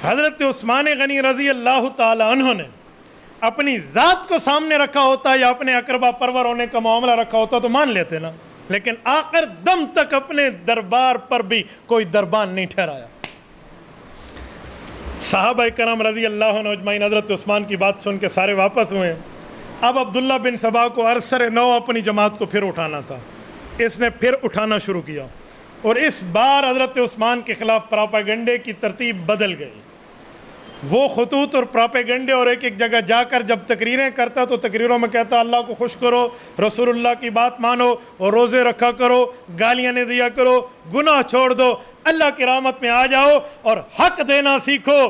حضرت عثمان غنی رضی اللہ تعالی عنہ نے اپنی ذات کو سامنے رکھا ہوتا یا اپنے اقربا پرور ہونے کا معاملہ رکھا ہوتا تو مان لیتے نا، لیکن آخر دم تک اپنے دربار پر بھی کوئی دربان نہیں ٹھہرایا۔ صحابہ کرام رضی اللہ عنہ اجمعین حضرت عثمان کی بات سن کے سارے واپس ہوئے۔ اب عبداللہ بن سبا کو عرصر نو اپنی جماعت کو پھر اٹھانا تھا، اس نے پھر اٹھانا شروع کیا، اور اس بار حضرت عثمان کے خلاف پراپیگنڈے کی ترتیب بدل گئی۔ وہ خطوط اور پراپیگنڈے اور ایک ایک جگہ جا کر جب تقریریں کرتا تو تقریروں میں کہتا اللہ کو خوش کرو، رسول اللہ کی بات مانو اور روزے رکھا کرو، گالیاں نہ دیا کرو، گناہ چھوڑ دو، اللہ کی رحمت میں آ جاؤ اور حق دینا سیکھو۔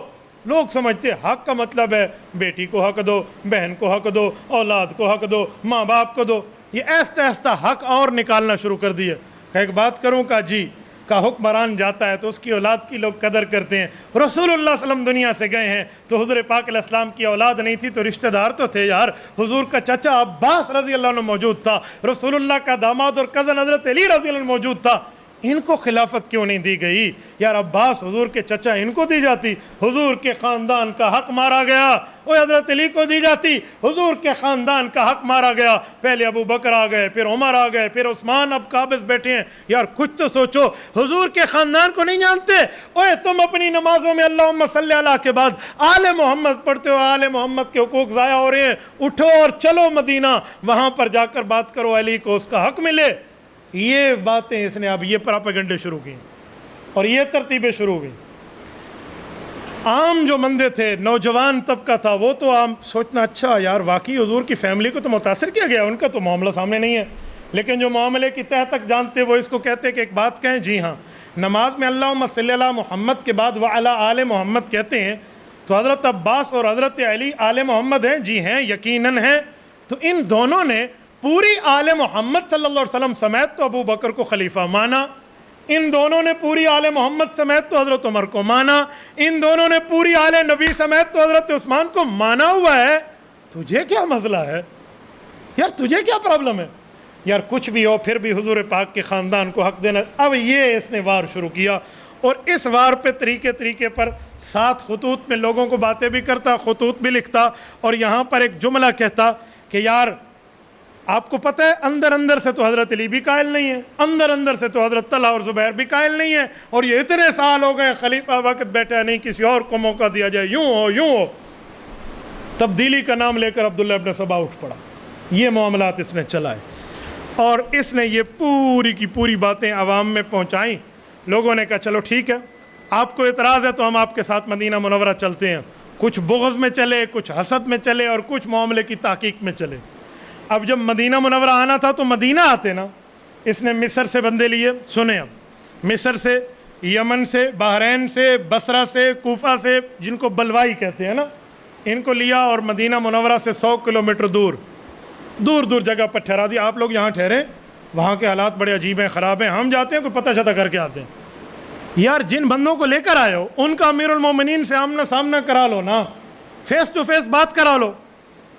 لوگ سمجھتے حق کا مطلب ہے بیٹی کو حق دو، بہن کو حق دو، اولاد کو حق دو، ماں باپ کو دو۔ یہ ایستا ایستا حق اور نکالنا شروع کر دیا کہ ایک بات کروں کا جی کا حکمران جاتا ہے تو اس کی اولاد کی لوگ قدر کرتے ہیں۔ رسول اللہ صلی اللہ علیہ وسلم دنیا سے گئے ہیں تو حضور پاک علیہ السلام کی اولاد نہیں تھی تو رشتہ دار تو تھے یار، حضور کا چچا عباس رضی اللہ عنہ موجود تھا، رسول اللہ کا داماد اور کزن حضرت علی رضی اللہ عنہ موجود تھا، ان کو خلافت کیوں نہیں دی گئی؟ یار عباس حضور کے چچا، ان کو دی جاتی، حضور کے خاندان کا حق مارا گیا۔ وہ حضرت علی کو دی جاتی، حضور کے خاندان کا حق مارا گیا۔ پہلے ابو بکر آ گئے، پھر عمر آ گئے، پھر عثمان اب قابض بیٹھے ہیں۔ یار کچھ تو سوچو، حضور کے خاندان کو نہیں جانتے؟ اوے تم اپنی نمازوں میں اللہم صلی اللہ کے بعد آل محمد پڑھتے ہو، آل محمد کے حقوق ضائع ہو رہے ہیں، اٹھو اور چلو مدینہ، وہاں پر جا کر بات کرو، علی کو اس کا حق ملے۔ یہ باتیں اس نے اب یہ پراپیگنڈے شروع کی اور یہ ترتیبیں شروع ہوئی۔ عام جو بندے تھے، نوجوان طبقہ تھا، وہ تو عام سوچنا اچھا یار واقعی حضور کی فیملی کو تو متاثر کیا گیا، ان کا تو معاملہ سامنے نہیں ہے، لیکن جو معاملے کی تہ تک جانتے وہ اس کو کہتے کہ ایک بات کہیں، جی ہاں نماز میں اللہم صلی اللہ محمد کے بعد وعلی آل محمد کہتے ہیں تو حضرت عباس اور حضرت علی آل محمد ہیں؟ جی ہیں، یقیناً ہیں۔ تو ان دونوں نے پوری آل محمد صلی اللہ علیہ وسلم سمیت تو ابو بکر کو خلیفہ مانا، ان دونوں نے پوری آل محمد سمیت تو حضرت عمر کو مانا، ان دونوں نے پوری آل نبی سمیت تو حضرت عثمان کو مانا ہوا ہے۔ تجھے کیا مسئلہ ہے یار؟ تجھے کیا پرابلم ہے یار؟ کچھ بھی ہو پھر بھی حضور پاک کے خاندان کو حق دینا۔ اب یہ اس نے وار شروع کیا اور اس وار پہ طریقے پر 7 خطوط میں لوگوں کو باتیں بھی کرتا، خطوط بھی لکھتا، اور یہاں پر ایک جملہ کہتا کہ یار آپ کو پتہ ہے اندر سے تو حضرت علی بھی قائل نہیں ہے، اندر سے تو حضرت طلحہ اور زبیر بھی قائل نہیں ہے، اور یہ اتنے سال ہو گئے خلیفہ وقت بیٹھا نہیں، کسی اور کو موقع دیا جائے، یوں ہو۔ تبدیلی کا نام لے کر عبداللہ ابن سبا اٹھ پڑا۔ یہ معاملات اس نے چلائے اور اس نے یہ پوری کی پوری باتیں عوام میں پہنچائیں۔ لوگوں نے کہا چلو ٹھیک ہے، آپ کو اعتراض ہے تو ہم آپ کے ساتھ مدینہ منورہ چلتے ہیں۔ کچھ بغض میں چلے، کچھ حسد میں چلے اور کچھ معاملے کی تحقیق میں چلے۔ اب جب مدینہ منورہ آنا تھا تو مدینہ آتے نا، اس نے مصر سے بندے لیے، سنیں اب، مصر سے، یمن سے، بحرین سے، بصرہ سے، کوفہ سے، جن کو بلوائی کہتے ہیں نا، ان کو لیا اور مدینہ منورہ سے 100 کلومیٹر دور جگہ پر ٹھہرا دیا۔ آپ لوگ یہاں ٹھہریں، وہاں کے حالات بڑے عجیب ہیں، خراب ہیں، ہم جاتے ہیں کوئی پتہ شتہ کر کے آتے ہیں۔ یار جن بندوں کو لے کر آئے ہو ان کا امیر المومنین سے آمنا سامنا کرا لو نا، فیس ٹو فیس بات کرا لو۔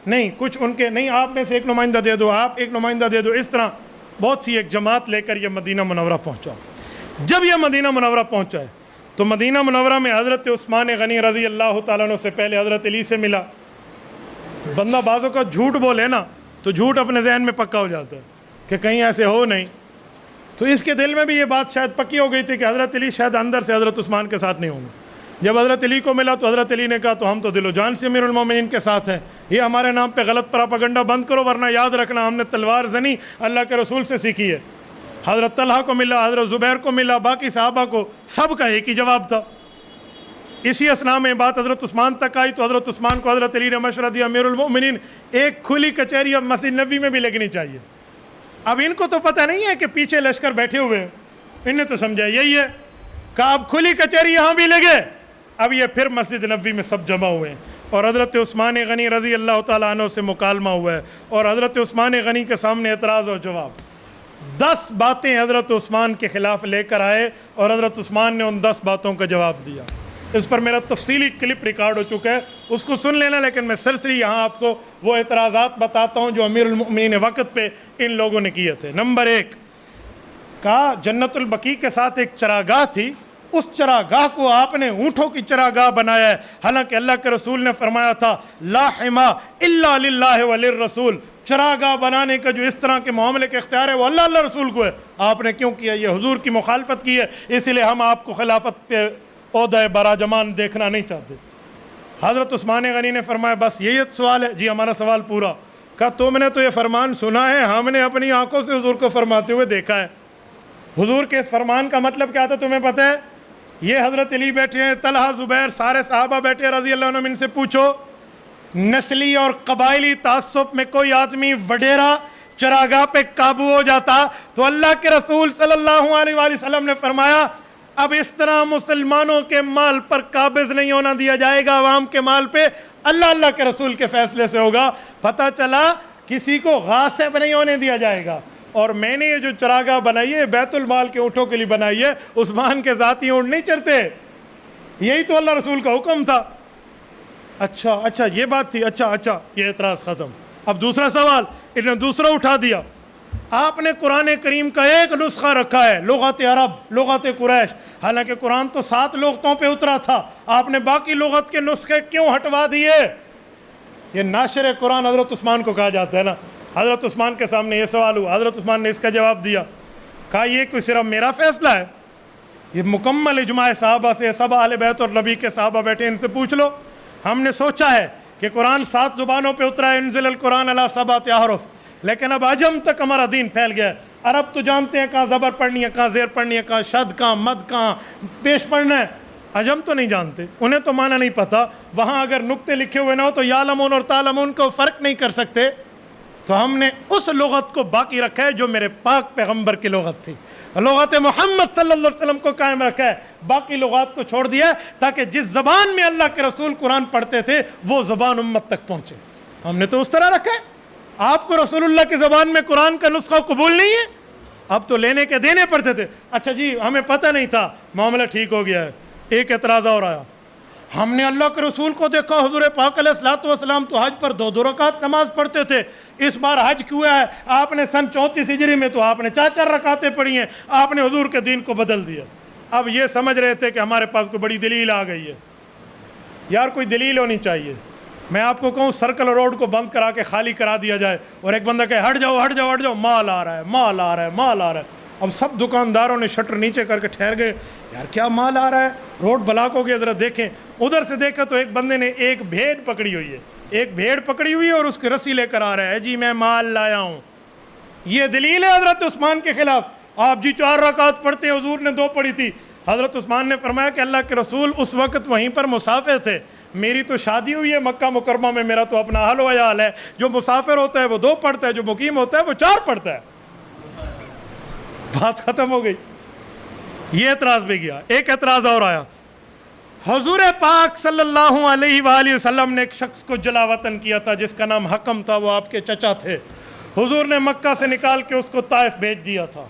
نہیں کچھ ان کے نہیں، آپ میں سے ایک نمائندہ دے دو، آپ ایک نمائندہ دے دو، اس طرح بہت سی ایک جماعت لے کر یہ مدینہ منورہ پہنچا۔ جب یہ مدینہ منورہ پہنچا ہے تو مدینہ منورہ میں حضرت عثمان غنی رضی اللہ تعالیٰ عنہ سے پہلے حضرت علی سے ملا۔ بندہ بعضوں کا جھوٹ بولے نا تو جھوٹ اپنے ذہن میں پکا ہو جاتا ہے کہ کہیں ایسے ہو نہیں، تو اس کے دل میں بھی یہ بات شاید پکی ہو گئی تھی کہ حضرت علی شاید اندر سے حضرت عثمان کے ساتھ نہیں ہوں گے۔ جب حضرت علی کو ملا تو حضرت علی نے کہا تو ہم تو دل و جان سے امیر المومنین کے ساتھ ہیں، یہ ہمارے نام پہ غلط پراپیگنڈا بند کرو، ورنہ یاد رکھنا ہم نے تلوار زنی اللہ کے رسول سے سیکھی ہے۔ حضرت طلحہ کو ملا، حضرت زبیر کو ملا، باقی صحابہ کو، سب کا ایک ہی جواب تھا۔ اسی اسنا میں بات حضرت عثمان تک آئی تو حضرت عثمان کو حضرت علی نے مشورہ دیا، امیر المومنین ایک کھلی کچہری اب مسجد نبوی میں بھی لگنی چاہیے۔ اب ان کو تو پتہ نہیں ہے کہ پیچھے لشکر بیٹھے ہوئے ہیں، ان نے تو سمجھا یہی ہے کہ اب کھلی کچہری یہاں بھی لگے۔ اب یہ پھر مسجد نبوی میں سب جمع ہوئے ہیں اور حضرت عثمان غنی رضی اللہ تعالیٰ عنہ سے مکالمہ ہوا ہے اور حضرت عثمان غنی کے سامنے اعتراض اور جواب۔ 10 باتیں حضرت عثمان کے خلاف لے کر آئے اور حضرت عثمان نے ان 10 باتوں کا جواب دیا۔ اس پر میرا تفصیلی کلپ ریکارڈ ہو چکا ہے، اس کو سن لینا، لیکن میں سرسری یہاں آپ کو وہ اعتراضات بتاتا ہوں جو امیر المؤمنین وقت پہ ان لوگوں نے کیے تھے۔ نمبر 1، کہا جنت البقیع کے ساتھ ایک چراگاہ تھی، اس چراگاہ کو آپ نے اونٹوں کی چراگاہ بنایا ہے، حالانکہ اللہ کے رسول نے فرمایا تھا لا حما الا للہ وللرسول، چراگاہ بنانے کا جو اس طرح کے معاملے کے اختیار ہے وہ اللہ رسول کو ہے، آپ نے کیوں کیا؟ یہ حضور کی مخالفت کی ہے، اس لیے ہم آپ کو خلافت پہ عہدہ براجمان دیکھنا نہیں چاہتے۔ حضرت عثمان غنی نے فرمایا بس یہی سوال ہے؟ جی ہمارا سوال پورا۔ کہا تم نے تو یہ فرمان سنا ہے، ہم نے اپنی آنکھوں سے حضور کو فرماتے ہوئے دیکھا ہے۔ حضور کے اس فرمان کا مطلب کیا تھا تمہیں پتہ ہے؟ یہ حضرت علی بیٹھے ہیں، طلحہ زبیر سارے صحابہ بیٹھے رضی اللہ عنہم، ان سے پوچھو نسلی اور قبائلی تعصب میں کوئی آدمی وڈیرا چراگاہ پہ قابو ہو جاتا تو اللہ کے رسول صلی اللہ علیہ وآلہ وسلم نے فرمایا اب اس طرح مسلمانوں کے مال پر قابض نہیں ہونا دیا جائے گا، عوام کے مال پہ اللہ کے رسول کے فیصلے سے ہوگا۔ پتہ چلا کسی کو غاصب نہیں ہونے دیا جائے گا۔ اور میں نے یہ جو چراگاہ بنائی ہے بیت المال کے اونٹوں کے لیے بنائی ہے، عثمان کے ذاتی اونٹ نہیں چرتے، یہی تو اللہ رسول کا حکم تھا۔ اچھا یہ بات تھی، اچھا یہ اعتراض ختم۔ اب دوسرا سوال انہوں نے دوسرا اٹھا دیا، آپ نے قرآن کریم کا ایک نسخہ رکھا ہے لغت عرب، لغت قریش، حالانکہ قرآن تو 7 لغتوں پہ اترا تھا، آپ نے باقی لغت کے نسخے کیوں ہٹوا دیے؟ یہ ناشر قرآن حضرت عثمان کو کہا جاتا ہے نا۔ حضرت عثمان کے سامنے یہ سوال ہوا، حضرت عثمان نے اس کا جواب دیا، کہا یہ کوئی صرف میرا فیصلہ ہے؟ یہ مکمل اجماع صحابہ سے، سب اہل بیت اور نبی کے صحابہ بیٹھے، ان سے پوچھ لو۔ ہم نے سوچا ہے کہ قرآن 7 زبانوں پہ اترا ہے، انزل القرآن علی 7 احرف، لیکن اب عجم تک ہمارا دین پھیل گیا ہے۔ عرب تو جانتے ہیں کہاں زبر پڑھنی ہے، کہاں زیر پڑھنی ہے، کہاں شد، کہاں مد، کہاں پیش پڑھنا ہے، عجم تو نہیں جانتے، انہیں تو معنی نہیں پتہ، وہاں اگر نقطے لکھے ہوئے نہ ہو تو یعلمون اور تعلمون کو فرق نہیں کر سکتے، تو ہم نے اس لغت کو باقی رکھا ہے جو میرے پاک پیغمبر کی لغت تھی، لغت محمد صلی اللہ علیہ وسلم کو قائم رکھا ہے، باقی لغات کو چھوڑ دیا ہے تاکہ جس زبان میں اللہ کے رسول قرآن پڑھتے تھے وہ زبان امت تک پہنچے۔ ہم نے تو اس طرح رکھا ہے۔ آپ کو رسول اللہ کی زبان میں قرآن کا نسخہ قبول نہیں ہے؟ اب تو لینے کے دینے پڑتے تھے۔ اچھا جی ہمیں پتہ نہیں تھا، معاملہ ٹھیک ہو گیا ہے۔ ایک اعتراض اور آیا، ہم نے اللہ کے رسول کو دیکھا حضور پاک علیہ الصلوۃ والسلام تو حج پر 2 رکعت نماز پڑھتے تھے، اس بار حج کیوں ہے آپ نے سن 34 ہجری میں تو آپ نے 4 رکعتیں پڑھی ہیں، آپ نے حضور کے دین کو بدل دیا۔ اب یہ سمجھ رہے تھے کہ ہمارے پاس کوئی بڑی دلیل آ گئی ہے۔ یار کوئی دلیل ہونی چاہیے۔ میں آپ کو کہوں سرکل روڈ کو بند کرا کے خالی کرا دیا جائے اور ایک بندہ کہے ہٹ جاؤ، مال آ رہا ہے۔ اب سب دکانداروں نے شٹر نیچے کر کے ٹھہر گئے، یار کیا مال آ رہا ہے، روڈ بلاک ہو گیا، ذرا دیکھیں۔ ادھر سے دیکھا تو ایک بندے نے ایک بھیڑ پکڑی ہوئی ہے اور اس کی رسی لے کر آ رہا ہے، جی میں مال لایا ہوں۔ یہ دلیل ہے حضرت عثمان کے خلاف۔ آپ جی 4 رکعت پڑھتے ہیں، حضور نے 2 پڑھی تھی۔ حضرت عثمان نے فرمایا کہ اللہ کے رسول اس وقت وہیں پر مسافر تھے، میری تو شادی ہوئی ہے مکہ مکرمہ میں، میرا تو اپنا حال و عیال ہے، جو مسافر ہوتا ہے وہ 2 پڑھتا ہے، جو مقیم ہوتا ہے وہ 4 پڑھتا ہے۔ بات ختم ہو گئی۔ یہ اعتراض بھی گیا۔ ایک اعتراض اور آیا، حضور پاک صلی اللہ علیہ وآلہ وسلم نے ایک شخص کو جلا وطن کیا تھا جس کا نام حکم تھا، وہ آپ کے چچا تھے، حضور نے مکہ سے نکال کے اس کو طائف بھیج دیا تھا،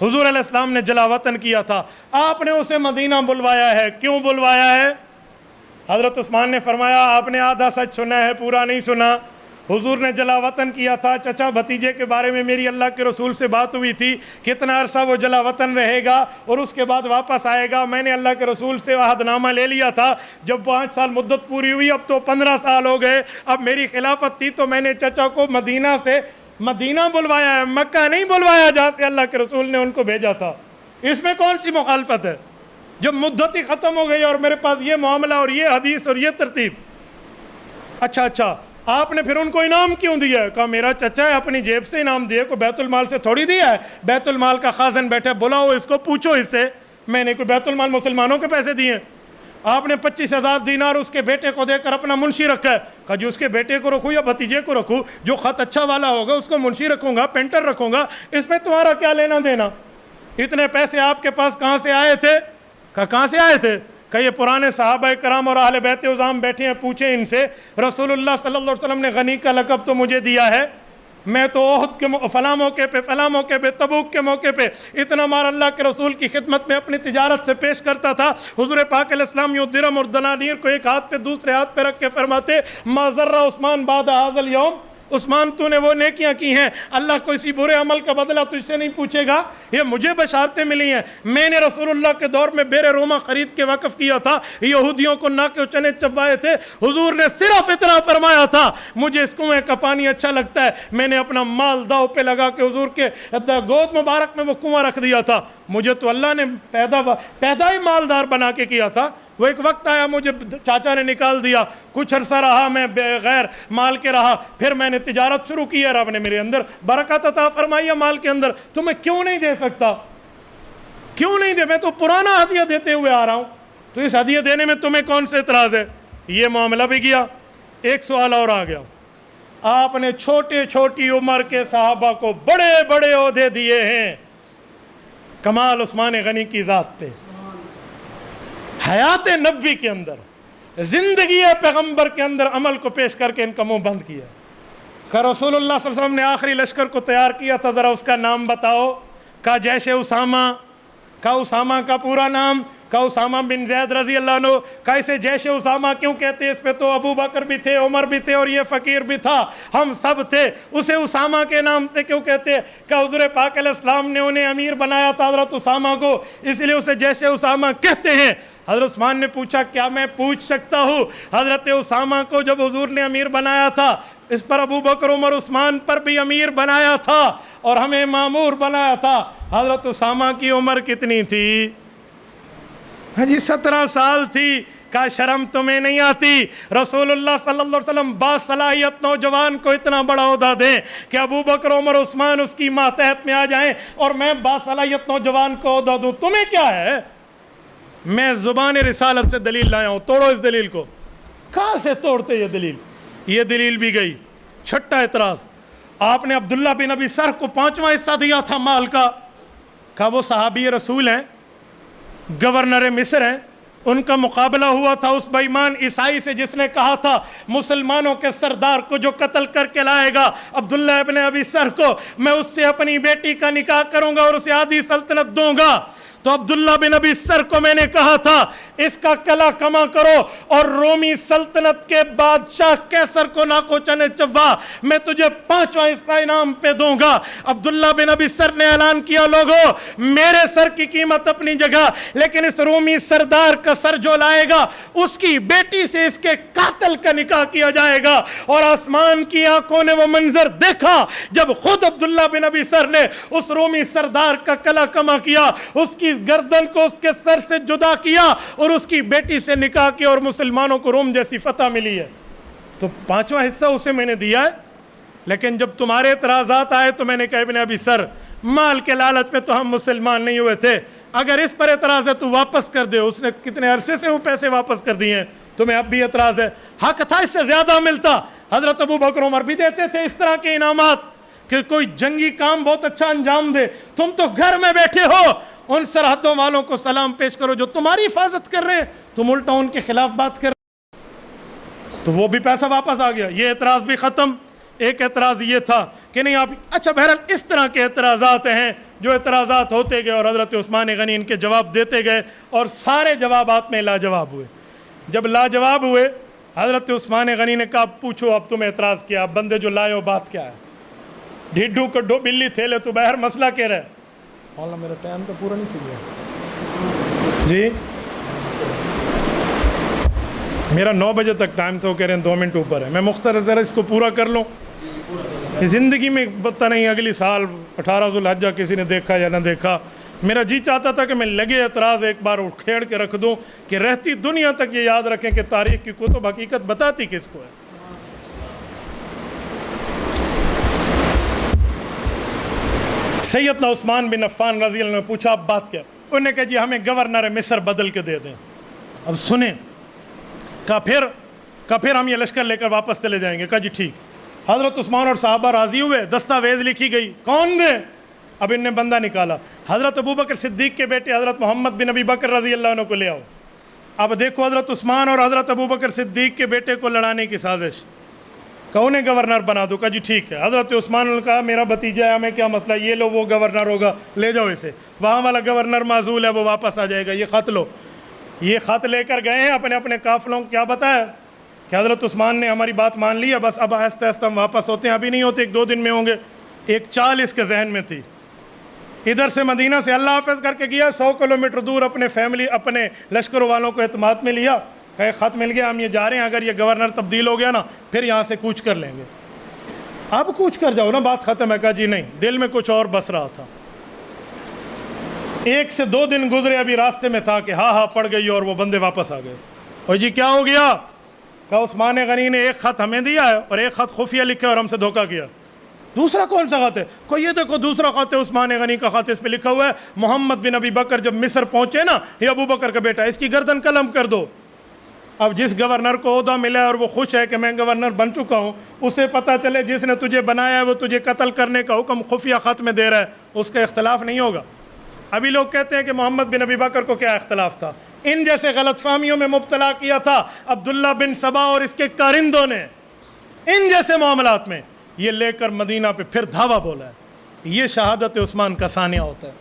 حضور علیہ السلام نے جلا وطن کیا تھا، آپ نے اسے مدینہ بلوایا ہے، کیوں بلوایا ہے؟ حضرت عثمان نے فرمایا آپ نے آدھا سچ سنا ہے، پورا نہیں سنا۔ حضور نے جلا وطن کیا تھا، چچا بھتیجے کے بارے میں میری اللہ کے رسول سے بات ہوئی تھی، کتنا عرصہ وہ جلا وطن رہے گا اور اس کے بعد واپس آئے گا۔ میں نے اللہ کے رسول سے عہد نامہ لے لیا تھا، جب 5 سال مدت پوری ہوئی، اب تو 15 سال ہو گئے، اب میری خلافت تھی تو میں نے چچا کو مدینہ سے مدینہ بلوایا ہے، مکہ نہیں بلوایا جہاں سے اللہ کے رسول نے ان کو بھیجا تھا۔ اس میں کون سی مخالفت ہے؟ جب مدت ہی ختم ہو گئی اور میرے پاس یہ معاملہ اور یہ حدیث اور یہ ترتیب۔ اچھا آپ نے پھر ان کو انعام کیوں دیا ہے؟ کہا میرا چچا ہے، اپنی جیب سے انعام دیا، کوئی بیت المال سے تھوڑی دیا ہے، بیت المال کا خازن بیٹھا، بلاؤ اس کو، پوچھو اس سے، میں نے کوئی بیت المال مسلمانوں کے پیسے دیے ہیں۔ آپ نے 25,000 دینار اس کے بیٹے کو دے کر اپنا منشی رکھا ہے، کہا جو اس کے بیٹے کو رکھوں یا بھتیجے کو رکھوں، جو خط اچھا والا ہوگا اس کو منشی رکھوں گا، پینٹر رکھوں گا، اس میں تمہارا کیا لینا دینا؟ اتنے پیسے آپ کے پاس کہاں سے آئے تھے؟ کہاں سے آئے تھے؟ کہ یہ پرانے صحابہ کرام اور اہل بیت عظام بیٹھے ہیں، پوچھیں ان سے، رسول اللہ صلی اللہ علیہ وسلم نے غنی کا لقب تو مجھے دیا ہے، میں تو احد کے فلاں موقع پہ تبوک کے موقع پہ اتنا مال اللہ کے رسول کی خدمت میں اپنی تجارت سے پیش کرتا تھا۔ حضور پاک علیہ السلام یوں درم اور دنانیر کو ایک ہاتھ پہ دوسرے ہاتھ پہ رکھ کے فرماتے ما ذر عثمان بعد هذا اليوم عثمان تو نے وہ نیکیاں کی ہیں, اللہ کو اسی برے عمل کا بدلہ تجھ سے نہیں پوچھے گا. یہ مجھے بشارتیں ملی ہیں, میں نے رسول اللہ کے دور میں بیر روما خرید کے وقف کیا تھا, یہودیوں کو ناک و چنے چبوائے تھے, حضور نے صرف اتنا فرمایا تھا مجھے اس کنویں کا پانی اچھا لگتا ہے, میں نے اپنا مال داؤ پہ لگا کے حضور کے گود مبارک میں وہ کنواں رکھ دیا تھا. مجھے تو اللہ نے پیدا ہی مالدار بنا کے کیا تھا. وہ ایک وقت آیا مجھے چاچا نے نکال دیا, کچھ عرصہ رہا میں بغیر مال کے رہا, پھر میں نے تجارت شروع کی ہے, رب نے میرے اندر برکت عطا فرمائی ہے مال کے اندر. تو میں کیوں نہیں دے سکتا, کیوں نہیں دے, میں تو پرانا ہدیہ دیتے ہوئے آ رہا ہوں, تو اس ہدیہ دینے میں تمہیں کون سے اعتراض ہے. یہ معاملہ بھی گیا. ایک سوال اور آ گیا, آپ نے چھوٹے چھوٹی عمر کے صحابہ کو بڑے بڑے عہدے دیے ہیں, کمال عثمان غنی کی ذات پہ. حیات نبوی کے اندر, زندگی پیغمبر کے اندر عمل کو پیش کر کے ان کا منہ بند کیا. کہ رسول اللہ صلی اللہ علیہ وسلم نے آخری لشکر کو تیار کیا تھا, ذرا اس کا نام بتاؤ. کہا جیش اسامہ. کہا اسامہ کا پورا نام. کہا اسامہ بن زید رضی اللہ عنہ. کہا اسے جیش اسامہ کیوں کہتے, اس پہ تو ابو بکر بھی تھے, عمر بھی تھے, اور یہ فقیر بھی تھا, ہم سب تھے, اسے اسامہ کے نام سے کیوں کہتے. کہا حضور پاک علیہ السلام نے انہیں امیر بنایا تھا حضرت اسامہ کو, اس لیے اسے جیش اسامہ کہتے ہیں. حضرت عثمان نے پوچھا کیا میں پوچھ سکتا ہوں, حضرت اسامہ کو جب حضور نے امیر بنایا تھا, اس پر ابو بکر عمر عثمان پر بھی امیر بنایا تھا اور ہمیں مامور بنایا تھا, حضرت اسامہ کی عمر کتنی تھی؟ ہاں جی 17 سال تھی. کہا شرم تمہیں نہیں آتی, رسول اللہ صلی اللہ علیہ وسلم باصلاحیت نوجوان کو اتنا بڑا عہدہ دیں کہ ابو بکر عمر عثمان اس کی ماتحت میں آ جائیں, اور میں باصلاحیت نوجوان کو عہدہ دوں, تمہیں کیا ہے؟ میں زبان رسالت سے دلیل لایا ہوں, توڑو اس دلیل کو. کہاں سے توڑتے یہ دلیل؟ یہ دلیل بھی گئی. چھٹا اعتراض, آپ نے عبداللہ بن ابی سرح کو 5واں حصہ دیا تھا مال کا. کہا وہ صحابی رسول ہیں, گورنر مصر ہیں, ان کا مقابلہ ہوا تھا اس بے ایمان عیسائی سے جس نے کہا تھا مسلمانوں کے سردار کو جو قتل کر کے لائے گا عبداللہ ابن ابی سرح کو, میں اس سے اپنی بیٹی کا نکاح کروں گا اور اسے آدھی سلطنت دوں گا. تو عبداللہ بن ابی سرح کو میں نے کہا تھا اس کا کلا کما کرو اور رومی سلطنت کے بادشاہ کیسر کو ناکو چنے چوا, میں تجھے 5واں حصہ انعام پہ دوں گا. عبداللہ بن ابی سرح نے اعلان کیا لوگو میرے سر کی قیمت اپنی جگہ, لیکن اس رومی سردار کا سر جو لائے گا اس کی بیٹی سے اس کے قاتل کا نکاح کیا جائے گا. اور آسمان کی آنکھوں نے وہ منظر دیکھا جب خود عبداللہ بن ابی سرح نے اس رومی سردار کا کلا کما کیا, اس کی گردن کو اس کے سر سے جدا کیا اور اس کی بیٹی سے نکاح کیا, اور مسلمانوں کو روم جیسی فتح ملی ہے. تو 5واں حصہ اسے میں نے دیا ہے. لیکن جب تمہارے اعتراضات آئے تو میں نے کہا ابن ابی سرح مال کے لالچ میں تو ہم مسلمان نہیں ہوئے تھے, اگر اس پر اعتراض ہے تو واپس کر دے. اس نے کتنے عرصے سے وہ پیسے واپس کر دیے ہیں, تمہیں اب بھی اعتراض ہے؟ حق تھا اس سے زیادہ ملتا, حضرت ابو بکر عمر بھی دیتے تھے اس طرح کے انعامات کہ کوئی جنگی کام بہت اچھا انجام دے. تم تو گھر میں بیٹھے ہو, ان سرحدوں والوں کو سلام پیش کرو جو تمہاری حفاظت کر رہے ہیں, تم الٹا ان کے خلاف بات کر رہے ہیں. تو وہ بھی پیسہ واپس آ گیا, یہ اعتراض بھی ختم. ایک اعتراض یہ تھا کہ نہیں آپ, اچھا بہرحال اس طرح کے اعتراضات ہیں جو اعتراضات ہوتے گئے اور حضرت عثمان غنی ان کے جواب دیتے گئے, اور سارے جوابات میں لاجواب ہوئے. جب لاجواب ہوئے حضرت عثمان غنی نے کہا پوچھو اب تمہیں اعتراض کیا, اب بندے جو لائے ہو بات کیا ہے؟ ڈھڈو کڈو بلی تھیلے تو بہر مسئلہ کہہ رہے. مولانا میرا ٹائم تو پورا نہیں تھی گیا جی, میرا 9 بجے تک ٹائم تو کہہ رہے ہیں 2 منٹ اوپر ہے, میں مختصر اس کو پورا کر لوں. زندگی میں پتہ نہیں اگلی سال 18 ذوالحجہ کسی نے دیکھا یا نہ دیکھا, میرا جی چاہتا تھا کہ میں لگے اعتراض ایک بار کھیڑ کے رکھ دوں کہ رہتی دنیا تک یہ یاد رکھیں کہ تاریخ کی کتب حقیقت بتاتی کس کو ہے. سیدنا عثمان بن عفان رضی اللہ عنہ نے پوچھا اب بات کیا؟ انہوں نے کہا جی ہمیں گورنر مصر بدل کے دے دیں. اب سنیں. کہا پھر ہم یہ لشکر لے کر واپس چلے جائیں گے. کہا جی ٹھیک. حضرت عثمان اور صحابہ راضی ہوئے, دستاویز لکھی گئی, کون دے؟ اب ان نے بندہ نکالا, حضرت ابو بکر صدیق کے بیٹے حضرت محمد بن ابی بکر رضی اللہ عنہ کو لے آؤ. اب دیکھو حضرت عثمان اور حضرت ابو بکر صدیق کے بیٹے کو لڑانے کی سازش. کہ انہیں گورنر بنا دو. کہا جی ٹھیک ہے. حضرت عثمان نے کہا میرا بھتیجا ہے, ہمیں کیا مسئلہ, یہ لو وہ گورنر ہوگا, لے جاؤ اسے, وہاں والا گورنر معزول ہے وہ واپس آ جائے گا, یہ خط لو. یہ خط لے کر گئے ہیں, اپنے اپنے قافلوں کو کیا بتایا کہ حضرت عثمان نے ہماری بات مان لی ہے، بس اب آہستہ آہستہ ہم واپس ہوتے ہیں، ابھی نہیں ہوتے، 1-2 دن میں ہوں گے۔ ایک چال اس کے ذہن میں تھی، ادھر سے مدینہ سے اللہ حافظ کر کے گیا، 100 کلومیٹر دور اپنے فیملی اپنے لشکر والوں کو اعتماد میں لیا، کہ خط مل گیا، ہم یہ جا رہے ہیں، اگر یہ گورنر تبدیل ہو گیا نا پھر یہاں سے کوچ کر لیں گے۔ اب کوچ کر جاؤ نا، بات ختم ہے۔ کہا جی نہیں، دل میں کچھ اور بس رہا تھا۔ 1 سے 2 دن گزرے، ابھی راستے میں تھا کہ ہاں پڑ گئی اور وہ بندے واپس آ گئے۔ اور جی کیا ہو گیا؟ کہا عثمان غنی نے ایک خط ہمیں دیا ہے اور ایک خط خفیہ لکھا ہے اور ہم سے دھوکہ کیا۔ دوسرا کون سا خط ہے؟ کو یہ دیکھو دوسرا خط ہے، عثمان غنی کا خط، اس پہ لکھا ہوا ہے محمد بن ابی بکر جب مصر پہنچے نا، یہ ابو بکر کا بیٹا، اس کی گردن قلم کر دو۔ اب جس گورنر کو عہدہ ملا ہے اور وہ خوش ہے کہ میں گورنر بن چکا ہوں، اسے پتہ چلے جس نے تجھے بنایا ہے وہ تجھے قتل کرنے کا حکم خفیہ خط میں دے رہا ہے، اس کا اختلاف نہیں ہوگا۔ ابھی لوگ کہتے ہیں کہ محمد بن ابی بکر کو کیا اختلاف تھا؟ ان جیسے غلط فہمیوں میں مبتلا کیا تھا عبداللہ بن سبا اور اس کے کارندوں نے، ان جیسے معاملات میں یہ لے کر مدینہ پہ پھر دھاوا بولا ہے۔ یہ شہادت عثمان کا ثانیہ ہوتا ہے۔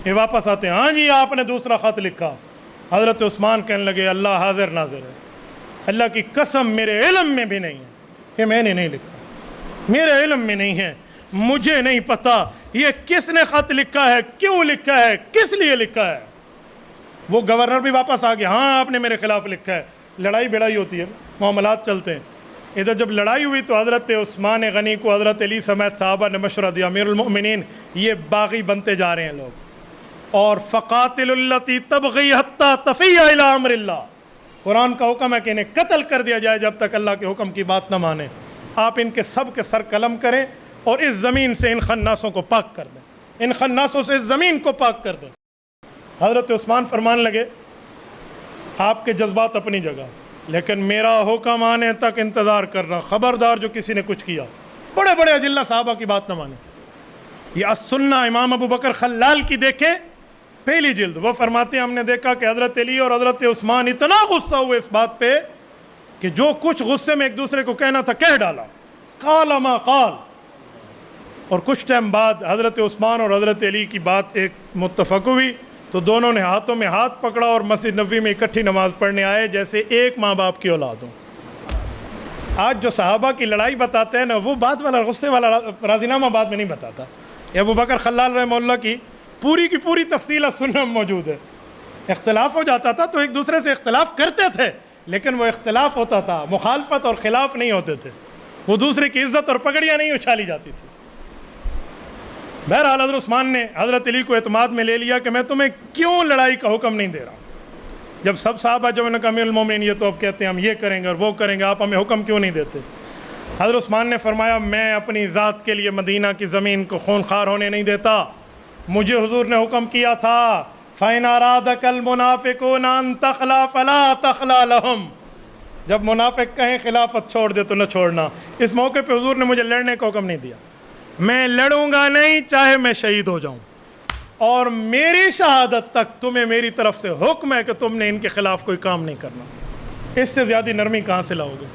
یہ واپس آتے ہیں، ہاں جی آپ نے دوسرا خط لکھا۔ حضرت عثمان کہنے لگے اللہ حاضر ناظر ہے، اللہ کی قسم میرے علم میں بھی نہیں ہے، یہ میں نے نہیں لکھا، میرے علم میں نہیں ہے، مجھے نہیں پتا یہ کس نے خط لکھا ہے، کیوں لکھا ہے، کس لیے لکھا ہے۔ وہ گورنر بھی واپس آ گیا، ہاں آپ نے میرے خلاف لکھا ہے۔ لڑائی بڑائی ہوتی ہے، معاملات چلتے ہیں۔ ادھر جب لڑائی ہوئی تو حضرت عثمان غنی کو حضرت علی سمیت صحابہ نے مشورہ دیا، امیر المؤمنین یہ باغی بنتے جا رہے ہیں لوگ، اور فقاتل التی تبغی حتی تفیء الی امر اللہ، قرآن کا حکم ہے کہ انہیں قتل کر دیا جائے جب تک اللہ کے حکم کی بات نہ مانے۔ آپ ان کے سب کے سر قلم کریں اور اس زمین سے ان خناسوں کو پاک کر دیں، ان خناسوں سے اس زمین کو پاک کر دیں۔ حضرت عثمان فرمان لگے آپ کے جذبات اپنی جگہ، لیکن میرا حکم آنے تک انتظار کرنا، خبردار جو کسی نے کچھ کیا، بڑے بڑے اجلہ صحابہ کی بات نہ مانے۔ یہ السنہ امام ابو بکر خلال کی دیکھیں پہلی جلد، وہ فرماتے ہیں ہم نے دیکھا کہ حضرت علی اور حضرت عثمان اتنا غصہ ہوئے اس بات پہ کہ جو کچھ غصے میں ایک دوسرے کو کہنا تھا کہہ ڈالا، قال ما قال۔ اور کچھ ٹائم بعد حضرت عثمان اور حضرت علی کی بات ایک متفق ہوئی تو دونوں نے ہاتھوں میں ہاتھ پکڑا اور مسجد نبوی میں اکٹھی نماز پڑھنے آئے جیسے ایک ماں باپ کی اولاد ہوں۔ آج جو صحابہ کی لڑائی بتاتے ہیں نا، وہ بات والا غصے والا راضی نامہ بعد میں نہیں بتاتا۔ یہ ابو بکر خلال رحمہ اللہ کی پوری تفصیل سنت میں موجود ہے۔ اختلاف ہو جاتا تھا تو ایک دوسرے سے اختلاف کرتے تھے، لیکن وہ اختلاف ہوتا تھا، مخالفت اور خلاف نہیں ہوتے تھے، وہ دوسرے کی عزت اور پگڑیاں نہیں اچھالی جاتی تھی۔ بہرحال حضرت عثمان نے حضرت علی کو اعتماد میں لے لیا کہ میں تمہیں کیوں لڑائی کا حکم نہیں دے رہا۔ جب سب صحابہ جب انہوں نے کہا امیر المومنین یہ تو اب کہتے ہیں ہم یہ کریں گے اور وہ کریں گے، آپ ہمیں حکم کیوں نہیں دیتے؟ حضرت عثمان نے فرمایا میں اپنی ذات کے لیے مدینہ کی زمین کو خونخوار ہونے نہیں دیتا، مجھے حضور نے حکم کیا تھا فَإِنْ أَرَادَكَ الْمُنَافِقُونَ أَن تَخْلَعَ فَلَا تَخْلَعْ لَهُمْ، جب منافق کہیں خلافت چھوڑ دے تو نہ چھوڑنا۔ اس موقع پہ حضور نے مجھے لڑنے کا حکم نہیں دیا، میں لڑوں گا نہیں چاہے میں شہید ہو جاؤں، اور میری شہادت تک تمہیں میری طرف سے حکم ہے کہ تم نے ان کے خلاف کوئی کام نہیں کرنا۔ اس سے زیادہ نرمی کہاں سے لاؤ گے؟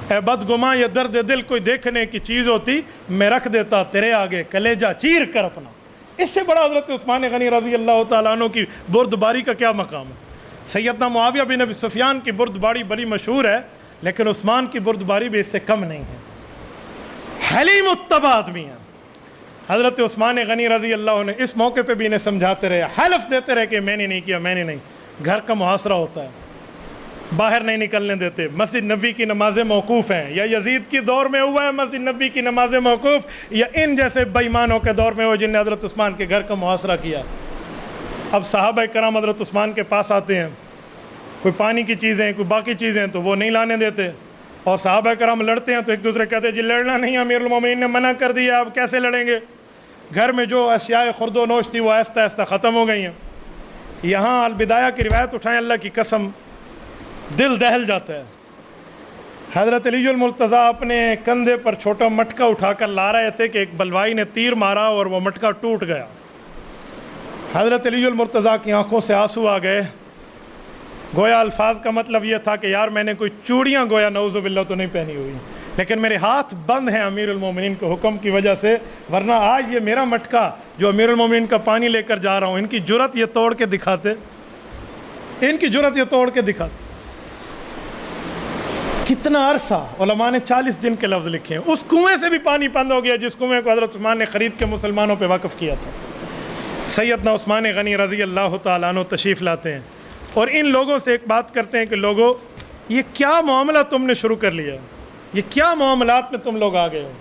اے بدگماں یہ درد دل کوئی دیکھنے کی چیز ہوتی میں رکھ دیتا تیرے آگے کلیجہ چیر کر اپنا۔ اس سے بڑا حضرت عثمان غنی رضی اللہ تعالیٰ عنہ کی بردباری کا کیا مقام ہے؟ سیدنا معاویہ بن ابی سفیان کی بردباری بڑی مشہور ہے، لیکن عثمان کی بردباری بھی اس سے کم نہیں ہے۔ حلیم الطبع آدمی ہیں حضرت عثمان غنی رضی اللہ عنہ، اس موقع پہ بھی انہیں سمجھاتے رہے، حلف دیتے رہے کہ میں نے نہیں کیا، میں نے نہیں۔ گھر کا محاصرہ ہوتا ہے، باہر نہیں نکلنے دیتے، مسجد نبوی کی نمازیں موقوف ہیں، یا یزید کی دور میں ہوا ہے مسجد نبوی کی نمازیں موقوف، یا ان جیسے بے ایمانوں کے دور میں ہوا جن نے حضرت عثمان کے گھر کا محاصرہ کیا۔ اب صحابہ کرام حضرت عثمان کے پاس آتے ہیں، کوئی پانی کی چیزیں کوئی باقی چیزیں تو وہ نہیں لانے دیتے، اور صحابہ کرام لڑتے ہیں تو ایک دوسرے کہتے ہیں جی لڑنا نہیں، امیر المومنین نے منع کر دیا، اب کیسے لڑیں گے؟ گھر میں جو اشیاء خرد و نوش تھی وہ آہستہ آہستہ ختم ہو گئی ہیں۔ یہاں البدایہ کی روایت اٹھائیں، اللہ کی قسم دل دہل جاتا ہے۔ حضرت علی المرتضیٰ اپنے کندھے پر چھوٹا مٹکا اٹھا کر لا رہے تھے کہ ایک بلوائی نے تیر مارا اور وہ مٹکا ٹوٹ گیا۔ حضرت علی المرتضیٰ کی آنکھوں سے آنسو آ گئے، گویا الفاظ کا مطلب یہ تھا کہ یار میں نے کوئی چوڑیاں گویا نعوذ باللہ تو نہیں پہنی ہوئی، لیکن میرے ہاتھ بند ہیں امیر المومنین کے حکم کی وجہ سے، ورنہ آج یہ میرا مٹکا جو امیر المومنین کا پانی لے کر جا رہا ہوں، ان کی جرت یہ توڑ کے دکھاتے، ان کی جرت یہ توڑ کے دکھاتے۔ کتنا عرصہ، علماء نے 40 دن کے لفظ لکھے ہیں۔ اس کنویں سے بھی پانی بند ہو گیا جس کنویں کو حضرت عثمان نے خرید کے مسلمانوں پہ وقف کیا تھا۔ سیدنا عثمان غنی رضی اللہ تعالیٰ عنہ تشریف لاتے ہیں اور ان لوگوں سے ایک بات کرتے ہیں کہ لوگوں، یہ کیا معاملہ تم نے شروع کر لیا، یہ کیا معاملات میں تم لوگ آ گئے ہو،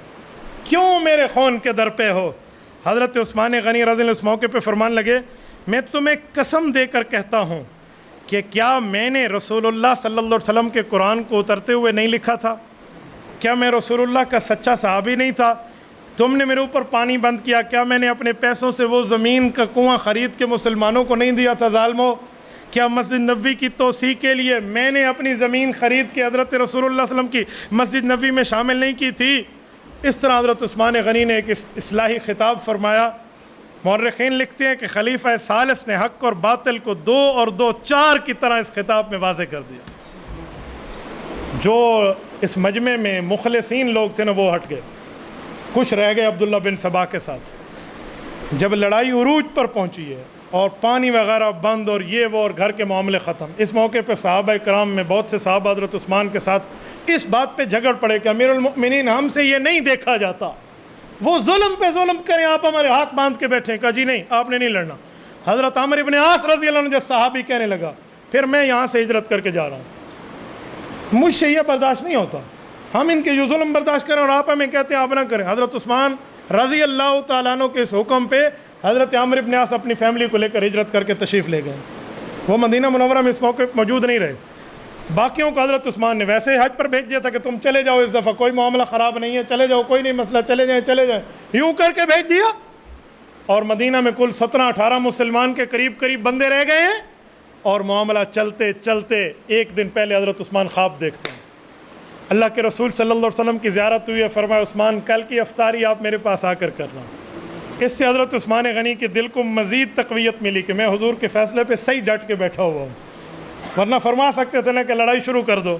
کیوں میرے خون کے در پہ ہو؟ حضرت عثمان غنی رضی اللہ اس موقع پہ فرمان لگے، میں تمہیں قسم دے کر کہتا ہوں کہ کیا میں نے رسول اللہ صلی اللہ علیہ وسلم کے قرآن کو اترتے ہوئے نہیں لکھا تھا؟ کیا میں رسول اللہ کا سچا صحابی نہیں تھا؟ تم نے میرے اوپر پانی بند کیا، کیا میں نے اپنے پیسوں سے وہ زمین کا کنواں خرید کے مسلمانوں کو نہیں دیا تھا ظالموں؟ کیا مسجد نبوی کی توسیع کے لیے میں نے اپنی زمین خرید کے حضرت رسول اللہ صلی اللہ علیہ وسلم کی مسجد نبوی میں شامل نہیں کی تھی؟ اس طرح حضرت عثمان غنی نے ایک اصلاحی خطاب فرمایا۔ مورخین لکھتے ہیں کہ خلیفہ ثالث نے حق اور باطل کو 2 اور 2 4 کی طرح اس خطاب میں واضح کر دیا۔ جو اس مجمع میں مخلصین لوگ تھے نا وہ ہٹ گئے، کچھ رہ گئے عبداللہ بن سبا کے ساتھ۔ جب لڑائی عروج پر پہنچی ہے اور پانی وغیرہ بند اور یہ وہ اور گھر کے معاملے ختم، اس موقع پہ صحابہ کرام میں بہت سے صحابہ حضرت عثمان کے ساتھ اس بات پہ جھگڑ پڑے کہ امیر المؤمنین ہم سے یہ نہیں دیکھا جاتا، وہ ظلم پہ ظلم کریں، آپ ہمارے ہاتھ باندھ کے بیٹھیں۔ کہا جی نہیں، آپ نے نہیں لڑنا۔ حضرت عامر ابن عاص رضی اللہ عنہ جب صحابی کہنے لگا پھر میں یہاں سے ہجرت کر کے جا رہا ہوں، مجھ سے یہ برداشت نہیں ہوتا، ہم ان کے جو ظلم برداشت کریں اور آپ ہمیں کہتے ہیں آپ نہ کریں۔ حضرت عثمان رضی اللہ تعالیٰ عنہ کے اس حکم پہ حضرت عامر ابن عاص اپنی فیملی کو لے کر ہجرت کر کے تشریف لے گئے۔ وہ مدینہ منورہ میں اس موقع پہ موجود نہیں رہے۔ باقیوں کو حضرت عثمان نے ویسے حج پر بھیج دیا تھا کہ تم چلے جاؤ، اس دفعہ کوئی معاملہ خراب نہیں ہے، چلے جاؤ، کوئی نہیں مسئلہ، چلے جائیں، یوں کر کے بھیج دیا۔ اور مدینہ میں کل 17-18 مسلمان کے قریب بندے رہ گئے ہیں، اور معاملہ چلتے چلتے ایک دن پہلے حضرت عثمان خواب دیکھتے ہیں، اللہ کے رسول صلی اللہ علیہ وسلم کی زیارت ہوئی ہے، فرمایا عثمان کل کی افطاری آپ میرے پاس آ کر کرنا۔ اس سے حضرت عثمان غنی کے دل کو مزید تقویت ملی کہ میں حضور کے فیصلے پہ صحیح ڈٹ کے بیٹھا ہوا ہوں، ورنہ فرما سکتے تھے نا کہ لڑائی شروع کر دو۔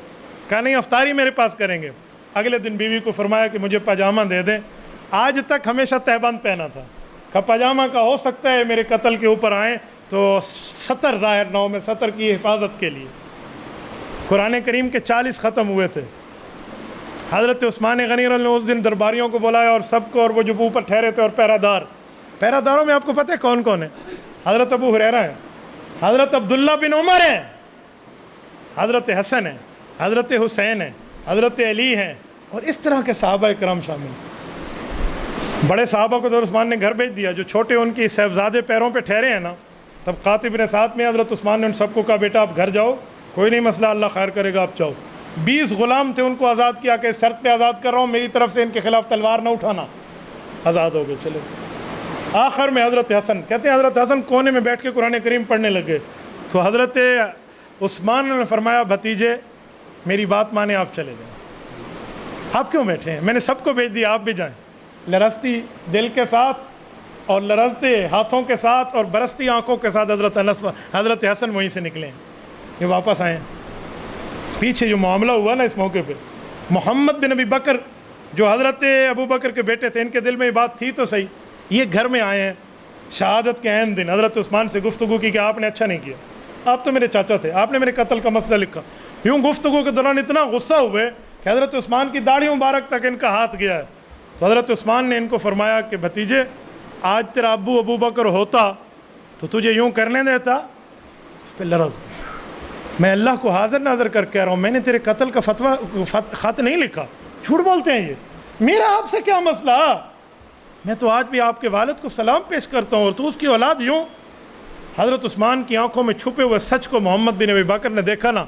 کہا نہیں، افطاری میرے پاس کریں گے۔ اگلے دن بیوی کو فرمایا کہ مجھے پاجامہ دے دیں، آج تک ہمیشہ تہبند پہنا تھا، کہا پاجامہ کا ہو سکتا ہے میرے قتل کے اوپر آئیں تو سطر ظاہر نہ ہو، میں سطر کی حفاظت کے لیے۔ قرآن کریم کے 40 ختم ہوئے تھے۔ حضرت عثمان غنی نے اس دن درباریوں کو بلایا اور سب کو، اور وہ جو اوپر ٹھہرے تھے، اور پیرہ داروں میں آپ کو پتہ ہے کون کون ہے؟ حضرت ابو ہریرہ ہیں، حضرت عبداللہ بن عمر ہیں، حضرت حسن ہیں، حضرت حسین ہیں، حضرت علی ہیں، اور اس طرح کے صحابہ کرام شامل ہیں۔ بڑے صحابہ کو تو عثمان نے گھر بھیج دیا، جو چھوٹے ان کی صاحبزادے پیروں پہ ٹھہرے ہیں نا، تب قاتب نے ساتھ میں حضرت عثمان نے ان سب کو کہا بیٹا آپ گھر جاؤ، کوئی نہیں مسئلہ، اللہ خیر کرے گا، آپ جاؤ۔ 20 غلام تھے، ان کو آزاد کیا کہ اس شرط پہ آزاد کر رہا ہوں، میری طرف سے ان کے خلاف تلوار نہ اٹھانا۔ آزاد ہو گئے، چلے۔ آخر میں حضرت حسن کہتے ہیں حضرت حسن کونے میں بیٹھ کے قرآن کریم پڑھنے لگے، تو حضرت عثمان نے فرمایا بھتیجے میری بات مانیں، آپ چلے جائیں، آپ کیوں بیٹھے ہیں، میں نے سب کو بھیج دیا، آپ بھی جائیں۔ لرزتی دل کے ساتھ اور لرزتے ہاتھوں کے ساتھ اور برستی آنکھوں کے ساتھ حضرت حسن وہیں سے نکلے ہیں، یہ واپس آئے ہیں۔ پیچھے جو معاملہ ہوا نا اس موقع پہ، محمد بن ابی بکر جو حضرت ابو بکر کے بیٹے تھے، ان کے دل میں یہ بات تھی تو صحیح، یہ گھر میں آئے ہیں شہادت کے عین دن، حضرت عثمان سے گفتگو کی کہ آپ نے اچھا نہیں کیا، آپ تو میرے چاچا تھے، آپ نے میرے قتل کا مسئلہ لکھا۔ یوں گفتگو کے دوران اتنا غصہ ہوئے کہ حضرت عثمان کی داڑھی مبارک تک ان کا ہاتھ گیا ہے۔ تو حضرت عثمان نے ان کو فرمایا کہ بھتیجے آج تیرا ابو بکر ہوتا تو تجھے یوں کرنے دیتا؟ اس پہ لرز، میں اللہ کو حاضر ناظر کر کہہ رہا ہوں، میں نے تیرے قتل کا خط نہیں لکھا، جھوٹ بولتے ہیں یہ، میرا آپ سے کیا مسئلہ، میں تو آج بھی آپ کے والد کو سلام پیش کرتا ہوں اور تو اس کی اولاد یوں۔ حضرت عثمان کی آنکھوں میں چھپے ہوئے سچ کو محمد بن ابی بکر نے دیکھا نا،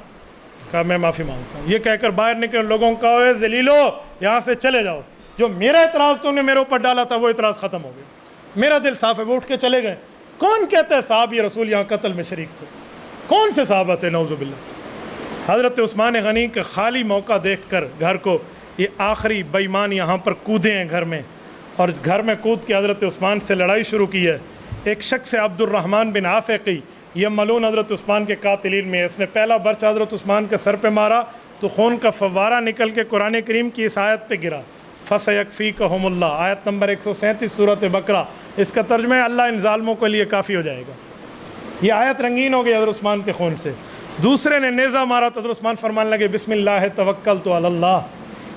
کہا میں معافی مانگتا ہوں، یہ کہہ کر باہر نکلے، لوگوں کو کہا اے ذلیلو یہاں سے چلے جاؤ، جو میرا اعتراض تم نے میرے اوپر ڈالا تھا وہ اعتراض ختم ہو گیا، میرا دل صاف ہے۔ وہ اٹھ کے چلے گئے۔ کون کہتا ہے صحابی رسول یہاں قتل میں شریک تھے؟ کون سے صحابہ تھے؟ نعوذ باللہ۔ حضرت عثمان غنی کا خالی موقع دیکھ کر گھر کو، یہ آخری بے ایمان یہاں پر کودے ہیں گھر میں، اور گھر میں کود کے حضرت عثمان سے لڑائی شروع کی ہے۔ ایک شخص ہے عبد الرحمن بن عافقی، یہ ملعون حضرت عثمان کے قاتلین میں ہے، اس نے پہلا برچ حضرت عثمان کے سر پہ مارا تو خون کا فوارہ نکل کے قرآن کریم کی اس آیت پہ گرا، فَسَيَكْفِيكَهُمُ اللَّهُ، آیت نمبر 137 سورۃ بقرہ۔ اس کا ترجمہ ہے اللہ ان ظالموں کے لیے کافی ہو جائے گا۔ یہ آیت رنگین ہو گئی حضرت عثمان کے خون سے۔ دوسرے نے نیزہ مارا تو حضرت عثمان فرمانے لگے بسم اللہ توکلت علی اللہ.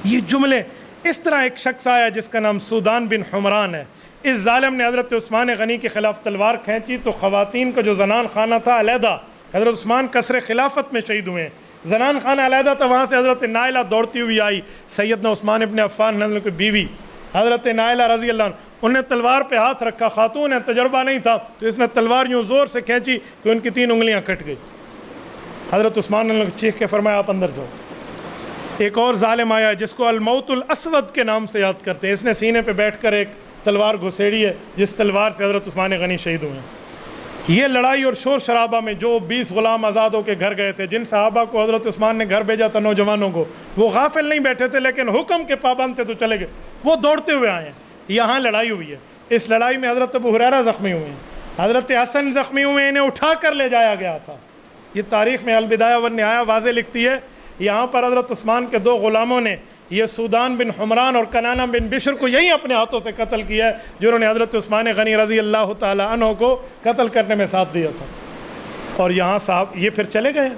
یہ جملے اس طرح ایک شخص آیا جس کا نام سودان بن حمران ہے. اس ظالم نے حضرت عثمان غنی کے خلاف تلوار کھینچی تو خواتین کا جو زنان خانہ تھا علیحدہ، حضرت عثمان قصر خلافت میں شہید ہوئے ہیں، زنان خانہ علیحدہ تھا، وہاں سے حضرت نائلہ دوڑتی ہوئی آئی، سیدنا عثمان ابن عفان کی بیوی حضرت نائلہ رضی اللہ عنہ، انہوں نے تلوار پہ ہاتھ رکھا، خاتون ہے، تجربہ نہیں تھا، تو اس نے تلوار یوں زور سے کھینچی کہ ان کی 3 انگلیاں کٹ گئی. حضرت عثمان نے چیخ کے فرمایا آپ اندر جاؤ. ایک اور ظالم آیا جس کو الموت الاسود کے نام سے یاد کرتے ہیں، اس نے سینے پہ بیٹھ کر ایک تلوار گھسیڑی ہے جس تلوار سے حضرت عثمان غنی شہید ہوئے ہیں. یہ لڑائی اور شور شرابہ میں جو 20 غلام آزاد ہو کے گھر گئے تھے، جن صحابہ کو حضرت عثمان نے گھر بھیجا تھا نوجوانوں کو، وہ غافل نہیں بیٹھے تھے لیکن حکم کے پابند تھے تو چلے گئے، وہ دوڑتے ہوئے آئے ہیں. یہاں لڑائی ہوئی ہے. اس لڑائی میں حضرت ابو ہریرہ زخمی ہوئے ہیں، حضرت حسن زخمی ہوئے ہیں، انہیں اٹھا کر لے جایا گیا تھا. یہ تاریخ میں البدایہ والنہایہ واضح لکھتی ہے. یہاں پر حضرت عثمان کے 2 غلاموں نے یہ سودان بن حمران اور کنانہ بن بشر کو یہی اپنے ہاتھوں سے قتل کیا ہے، جنہوں نے حضرت عثمان غنی رضی اللہ تعالی عنہ کو قتل کرنے میں ساتھ دیا تھا. اور یہاں صاحب یہ پھر چلے گئے.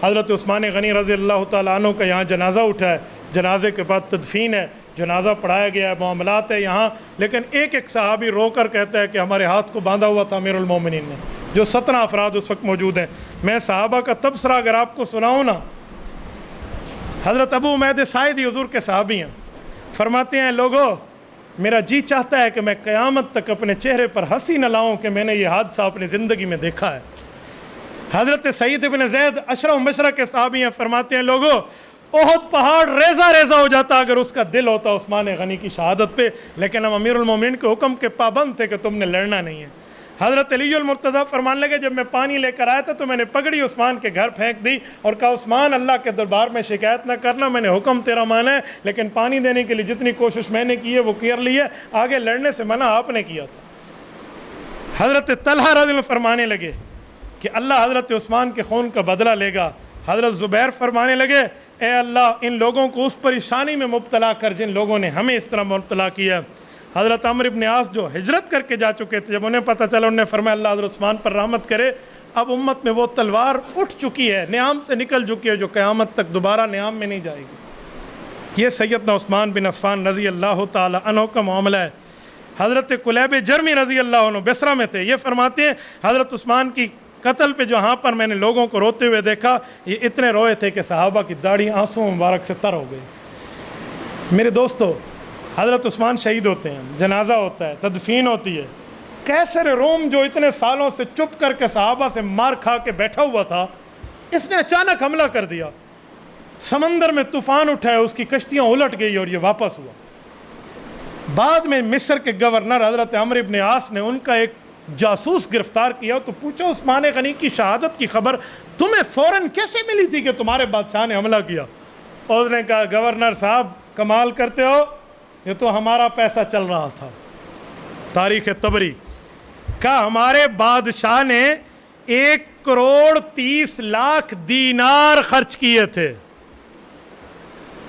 حضرت عثمان غنی رضی اللہ تعالی عنہ کا یہاں جنازہ اٹھا ہے، جنازے کے بعد تدفین ہے، جنازہ پڑھایا گیا ہے، معاملات ہے یہاں. لیکن ایک صحابی رو کر کہتا ہے کہ ہمارے ہاتھ کو باندھا ہوا تھا امیر المومنین نے. جو 17 افراد اس وقت موجود ہیں. میں صحابہ کا تبصرہ اگر آپ کو سناؤں نا، حضرت ابو عمید ساعدی حضور کے صحابی ہیں، فرماتے ہیں لوگو میرا جی چاہتا ہے کہ میں قیامت تک اپنے چہرے پر ہنسی نہ لاؤں کہ میں نے یہ حادثہ اپنی زندگی میں دیکھا ہے. حضرت سعید بن زید اشرف مشرق کے صحابی ہیں، فرماتے ہیں لوگو احد پہاڑ ریزہ ریزہ ہو جاتا اگر اس کا دل ہوتا عثمان غنی کی شہادت پہ، لیکن ہم امیر المومنین کے حکم کے پابند تھے کہ تم نے لڑنا نہیں ہے. حضرت علی المرتضیٰ فرمان لگے جب میں پانی لے کر آیا تھا تو میں نے پگڑی عثمان کے گھر پھینک دی اور کہا عثمان اللہ کے دربار میں شکایت نہ کرنا، میں نے حکم تیرا مانا ہے، لیکن پانی دینے کے لیے جتنی کوشش میں نے کی ہے وہ کر لی ہے، آگے لڑنے سے منع آپ نے کیا تھا. حضرت طلحہ رضی اللہ فرمانے لگے کہ اللہ حضرت عثمان کے خون کا بدلہ لے گا. حضرت زبیر فرمانے لگے اے اللہ ان لوگوں کو اس پریشانی میں مبتلا کر جن لوگوں نے ہمیں اس طرح مبتلا کیا. حضرت عمرو بن عاص جو ہجرت کر کے جا چکے تھے، جب انہیں پتہ چلا انہوں نے فرمایا اللہ حضرت عثمان پر رحمت کرے، اب امت میں وہ تلوار اٹھ چکی ہے، نیام سے نکل چکی ہے جو قیامت تک دوبارہ نیام میں نہیں جائے گی. یہ سیدنا عثمان بن عفان رضی اللہ تعالی عنہ کا معاملہ ہے. حضرت قلیب جرمی رضی اللہ عنہ بصرہ میں تھے. یہ فرماتے ہیں حضرت عثمان کی قتل پہ جہاں پر میں نے لوگوں کو روتے ہوئے دیکھا، یہ اتنے روئے تھے کہ صحابہ کی داڑھی آنسوں مبارک سے تر ہو گئی تھی. میرے دوستو، حضرت عثمان شہید ہوتے ہیں، جنازہ ہوتا ہے، تدفین ہوتی ہے. قیصر روم جو اتنے سالوں سے چپ کر کے صحابہ سے مار کھا کے بیٹھا ہوا تھا، اس نے اچانک حملہ کر دیا. سمندر میں طوفان اٹھا ہے، اس کی کشتیاں الٹ گئی اور یہ واپس ہوا. بعد میں مصر کے گورنر حضرت عمرو بن عاص نے ان کا ایک جاسوس گرفتار کیا تو پوچھا عثمان غنی کی شہادت کی خبر تمہیں فوراً کیسے ملی تھی کہ تمہارے بادشاہ نے حملہ کیا؟ اور اس نے کہا گورنر صاحب کمال کرتے ہو، یہ تو ہمارا پیسہ چل رہا تھا. تاریخ طبری کا ہمارے بادشاہ نے 1,30,00,000 دینار خرچ کیے تھے.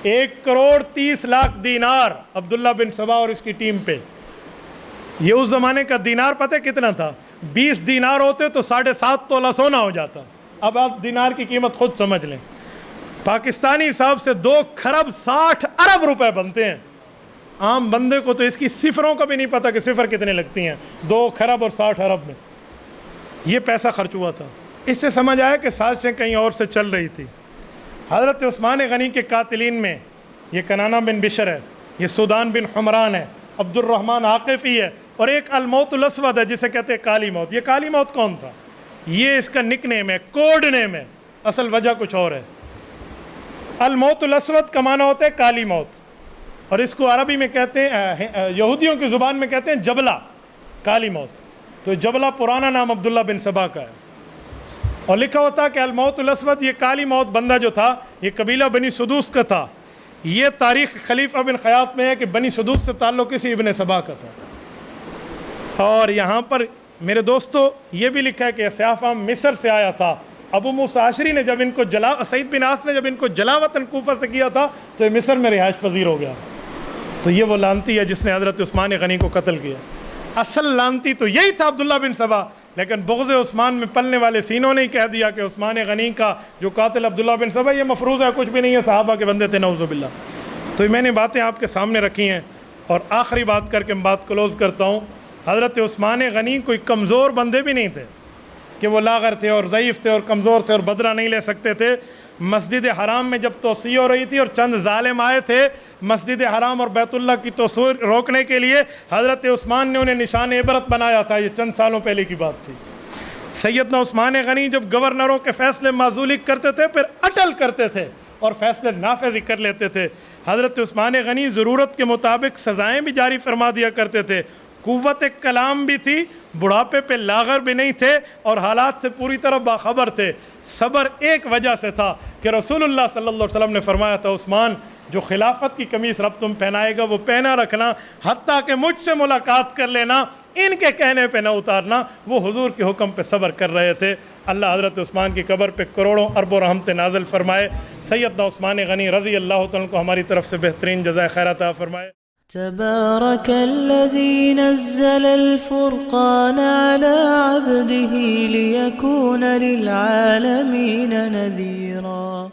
1,30,00,000 دینار عبداللہ بن سبا اور اس کی ٹیم پہ. یہ اس زمانے کا دینار پتہ کتنا تھا؟ 20 دینار ہوتے تو 7.5 تولہ سونا ہو جاتا. اب آپ دینار کی قیمت خود سمجھ لیں. پاکستانی حساب سے 2,60,00,000 روپے بنتے ہیں. عام بندے کو تو اس کی صفروں کا بھی نہیں پتہ کہ صفر کتنے لگتی ہیں. 2,60,00,000 میں یہ پیسہ خرچ ہوا تھا. اس سے سمجھ آیا کہ سازشیں کہیں اور سے چل رہی تھی. حضرت عثمان غنی کے قاتلین میں یہ کنانہ بن بشر ہے، یہ سودان بن حمران ہے، عبد الرحمن عاقفی ہے، اور ایک الموت الاسود ہے جسے کہتے ہیں کالی موت. یہ کالی موت کون تھا؟ یہ اس کا نک نیم ہے، کوڈ نیم ہے، اصل وجہ کچھ اور ہے. الموت الاسود کا معنی ہوتا ہے کالی موت، اور اس کو عربی میں کہتے ہیں، یہودیوں کی زبان میں کہتے ہیں جبلہ، کالی موت. تو جبلہ پرانا نام عبداللہ بن سبا کا ہے. اور لکھا ہوتا کہ الموت الاسود، یہ کالی موت بندہ جو تھا یہ قبیلہ بنی سدوس کا تھا. یہ تاریخ خلیفہ بن خیاط میں ہے کہ بنی سدوس سے تعلق کسی ابن سبا کا تھا. اور یہاں پر میرے دوستو یہ بھی لکھا ہے کہ سیاف مصر سے آیا تھا. ابو موسیٰ عشری نے جب ان کو سعید بن عاص نے جب ان کو جلا وطن کوفہ سے کیا تھا تو یہ مصر میں رہائش پذیر ہو گیا. تو یہ وہ لانتی ہے جس نے حضرت عثمان غنی کو قتل کیا. اصل لانتی تو یہی تھا عبداللہ بن سبا لیکن بغض عثمان میں پلنے والے سینوں نے ہی کہہ دیا کہ عثمان غنی کا جو قاتل عبداللہ بن سبا یہ مفروض ہے، کچھ بھی نہیں ہے، صحابہ کے بندے تھے نعوذ باللہ۔ تو میں نے باتیں آپ کے سامنے رکھی ہیں، اور آخری بات کر کے میں بات کلوز کرتا ہوں۔ حضرت عثمان غنی کوئی کمزور بندے بھی نہیں تھے کہ وہ لاغر تھے اور ضعیف تھے اور کمزور تھے اور بدلہ نہیں لے سکتے تھے۔ مسجد حرام میں جب توسیع ہو رہی تھی اور چند ظالم آئے تھے مسجد حرام اور بیت اللہ کی توسیع روکنے کے لیے، حضرت عثمان نے انہیں نشان عبرت بنایا تھا۔ یہ چند سالوں پہلے کی بات تھی۔ سیدنا عثمان غنی جب گورنروں کے فیصلے معزولی کرتے تھے پھر اٹل کرتے تھے اور فیصلے نافذ ہی کر لیتے تھے۔ حضرت عثمان غنی ضرورت کے مطابق سزائیں بھی جاری فرما دیا کرتے تھے، قوت کلام بھی تھی، بڑھاپے پہ لاغر بھی نہیں تھے اور حالات سے پوری طرح باخبر تھے۔ صبر ایک وجہ سے تھا کہ رسول اللہ صلی اللہ علیہ وسلم نے فرمایا تھا عثمان جو خلافت کی قمیص رب تم پہنائے گا وہ پہنا رکھنا، حتیٰ کہ مجھ سے ملاقات کر لینا، ان کے کہنے پہ نہ اتارنا۔ وہ حضور کے حکم پہ صبر کر رہے تھے۔ اللہ حضرت عثمان کی قبر پہ کروڑوں اربوں رحمت نازل فرمائے۔ سیدنا عثمان غنی رضی اللہ تعالیٰ کو ہماری طرف سے بہترین جزائے خیر عطا فرمائے۔ تبارك الذي نزل الفرقان على عبده ليكون للعالمين نذيرا